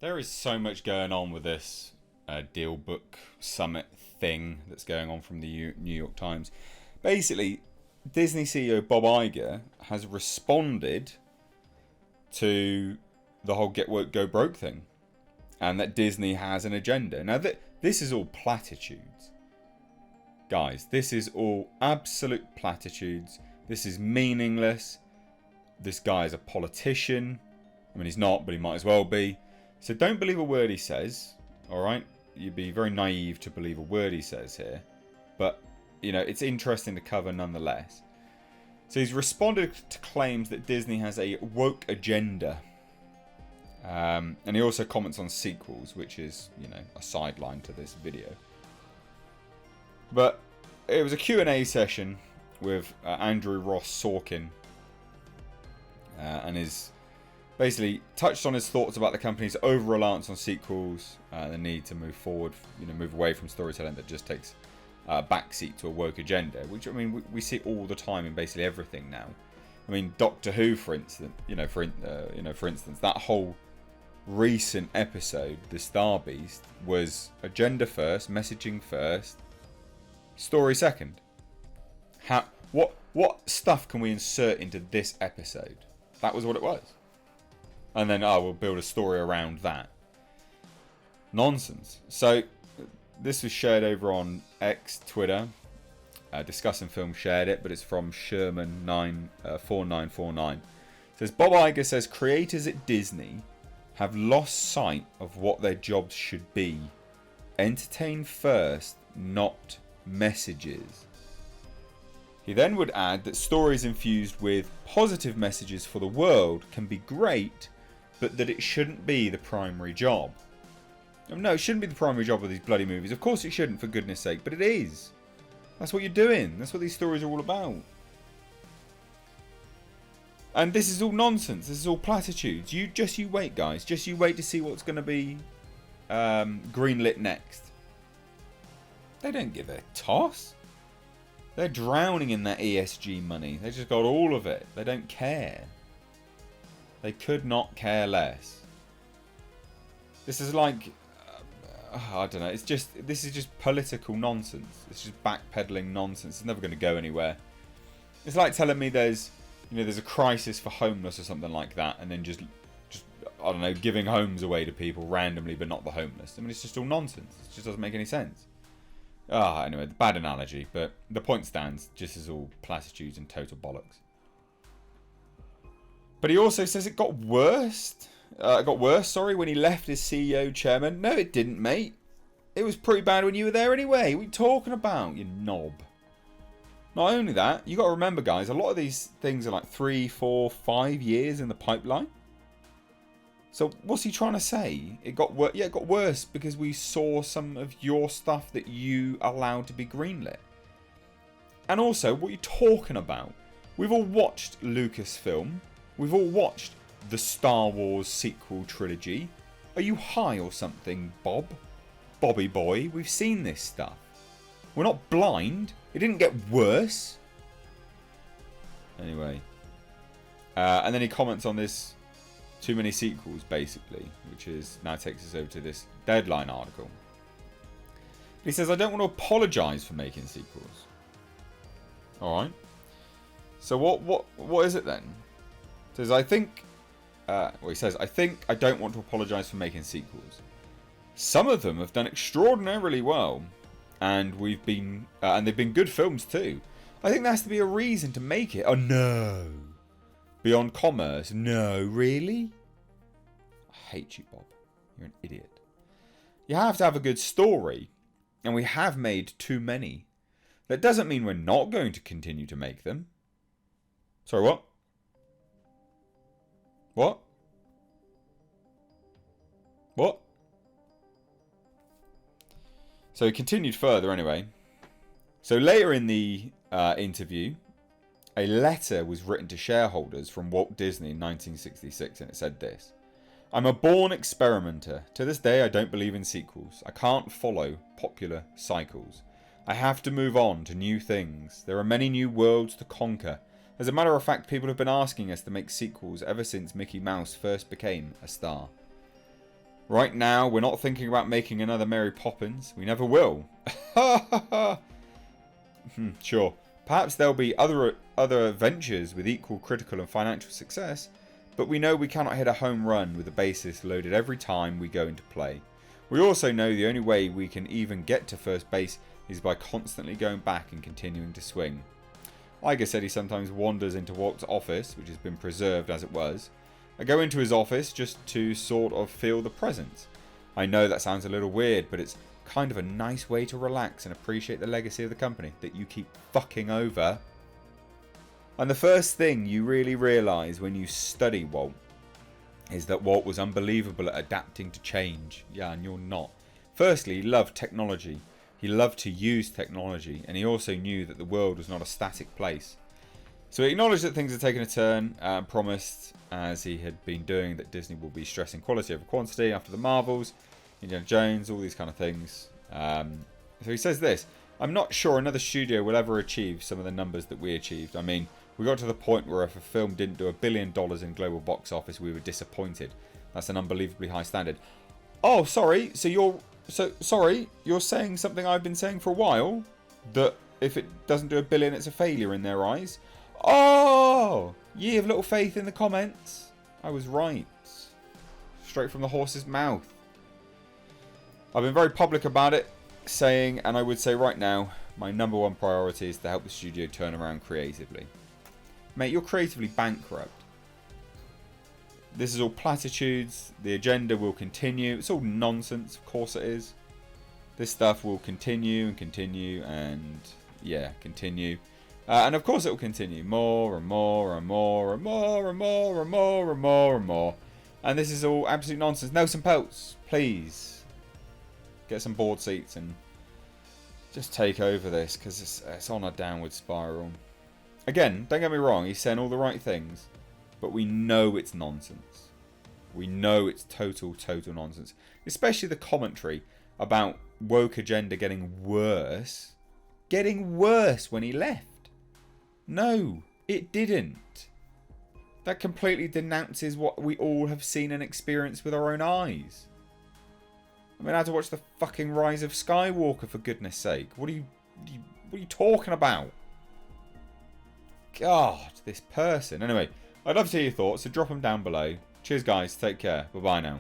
There is so much going on with this deal book summit thing that's going on from the New York Times. Basically, Disney CEO Bob Iger has responded to the whole get woke go broke thing, and that Disney has an agenda. Now this is all platitudes, guys. This is all absolute platitudes. This is meaningless. This guy is a politician. I mean, he's not, but he might as well be. So don't believe a word he says, alright? You'd be very naive to believe a word he says here. But, you know, it's interesting to cover nonetheless. So he's responded to claims that Disney has a woke agenda. And he also comments on sequels, which is, you know, a sideline to this video. But it was a Q&A session with Andrew Ross Sorkin. And his... basically touched on his thoughts about the company's over-reliance on sequels, the need to move forward, move away from storytelling that just takes a backseat to a woke agenda, which, I mean, we see all the time in basically everything now. I mean, Doctor Who, for instance, for instance, that whole recent episode, The Star Beast, was agenda first, messaging first, story second. What stuff can we insert into this episode? That was what it was. And then, we'll build a story around that. Nonsense. So, this was shared over on X, Twitter. Discussing Film shared it, but it's from Sherman4949. It says, Bob Iger says creators at Disney have lost sight of what their jobs should be. Entertain first, not messages. He then would add that stories infused with positive messages for the world can be great, but that it shouldn't be the primary job. No, it shouldn't be the primary job of these bloody movies. Of course it shouldn't, for goodness sake, but it is. That's what you're doing. That's what these stories are all about. And this is all nonsense. This is all platitudes. You wait, guys. Just you wait to see what's going to be greenlit next. They don't give a toss. They're drowning in that ESG money. They just got all of it. They don't care. They could not care less. This is like, I don't know. This is just political nonsense. It's just backpedaling nonsense. It's never going to go anywhere. It's like telling me there's a crisis for homeless or something like that, and then just I don't know, giving homes away to people randomly, but not the homeless. I mean, it's just all nonsense. It just doesn't make any sense. Anyway, bad analogy, but the point stands. Just as all platitudes and total bollocks. But he also says it got worse. When he left as CEO chairman. No, it didn't, mate. It was pretty bad when you were there anyway. What are you talking about, you knob? Not only that, you got to remember, guys, a lot of these things are like 3, 4, 5 years in the pipeline. So what's he trying to say? It got worse. Yeah, it got worse because we saw some of your stuff that you allowed to be greenlit. And also, what are you talking about? We've all watched Lucasfilm. We've all watched the Star Wars sequel trilogy. Are you high or something, Bobby boy? We've seen this stuff. We're not blind. It didn't get worse. Anyway. And then he comments on this too many sequels, basically, which is now takes us over to this Deadline article. He says, I don't want to apologise for making sequels. Alright. So what is it then? He says, I think I don't want to apologise for making sequels. Some of them have done extraordinarily well, and they've been good films too. I think there has to be a reason to make it. Oh no. Beyond Commerce? No, really? I hate you, Bob. You're an idiot. You have to have a good story, and we have made too many. That doesn't mean we're not going to continue to make them. Sorry, what? What? What? So he continued further anyway. So later in the interview, a letter was written to shareholders from Walt Disney in 1966, and it said this. I'm a born experimenter. To this day, I don't believe in sequels. I can't follow popular cycles. I have to move on to new things. There are many new worlds to conquer. As a matter of fact, people have been asking us to make sequels ever since Mickey Mouse first became a star. Right now, we're not thinking about making another Mary Poppins. We never will. Sure. Perhaps there'll be other ventures with equal critical and financial success, but we know we cannot hit a home run with a bases loaded every time we go into play. We also know the only way we can even get to first base is by constantly going back and continuing to swing. Iger said he sometimes wanders into Walt's office, which has been preserved as it was. I go into his office just to sort of feel the presence. I know that sounds a little weird, but it's kind of a nice way to relax and appreciate the legacy of the company that you keep fucking over. And the first thing you really realise when you study Walt is that Walt was unbelievable at adapting to change. Yeah, and you're not. Firstly, he loved technology. He loved to use technology, and he also knew that the world was not a static place. So he acknowledged that things had taken a turn, and promised, as he had been doing, that Disney will be stressing quality over quantity after the Marvels, Indiana Jones, all these kind of things. So he says this: I'm not sure another studio will ever achieve some of the numbers that we achieved. I mean, we got to the point where if a film didn't do $1 billion in global box office, we were disappointed. That's an unbelievably high standard. Oh, sorry. So you're saying something I've been saying for a while, that if it doesn't do $1 billion, it's a failure in their eyes. Oh, ye have little faith in the comments. I was right. Straight from the horse's mouth. I've been very public about it, saying, and I would say right now, my number one priority is to help the studio turn around creatively. Mate, you're creatively bankrupt. This is all platitudes. The agenda will continue. It's all nonsense. Of course it is. This stuff will continue and continue and, yeah, continue. And of course it will continue. More and more and more and more and more and more and more and more. And this is all absolute nonsense. Nelson Peltz, please. Get some board seats and just take over this, because it's on a downward spiral. Again, don't get me wrong, he's saying all the right things, but we know it's nonsense. We know it's total nonsense. Especially the commentary about woke agenda getting worse. Getting worse when he left. No, it didn't. That completely denounces what we all have seen and experienced with our own eyes. I mean, I had to watch the fucking Rise of Skywalker, for goodness sake. What are you talking about? God, this person. Anyway, I'd love to hear your thoughts, so drop them down below. Cheers, guys. Take care. Bye-bye now.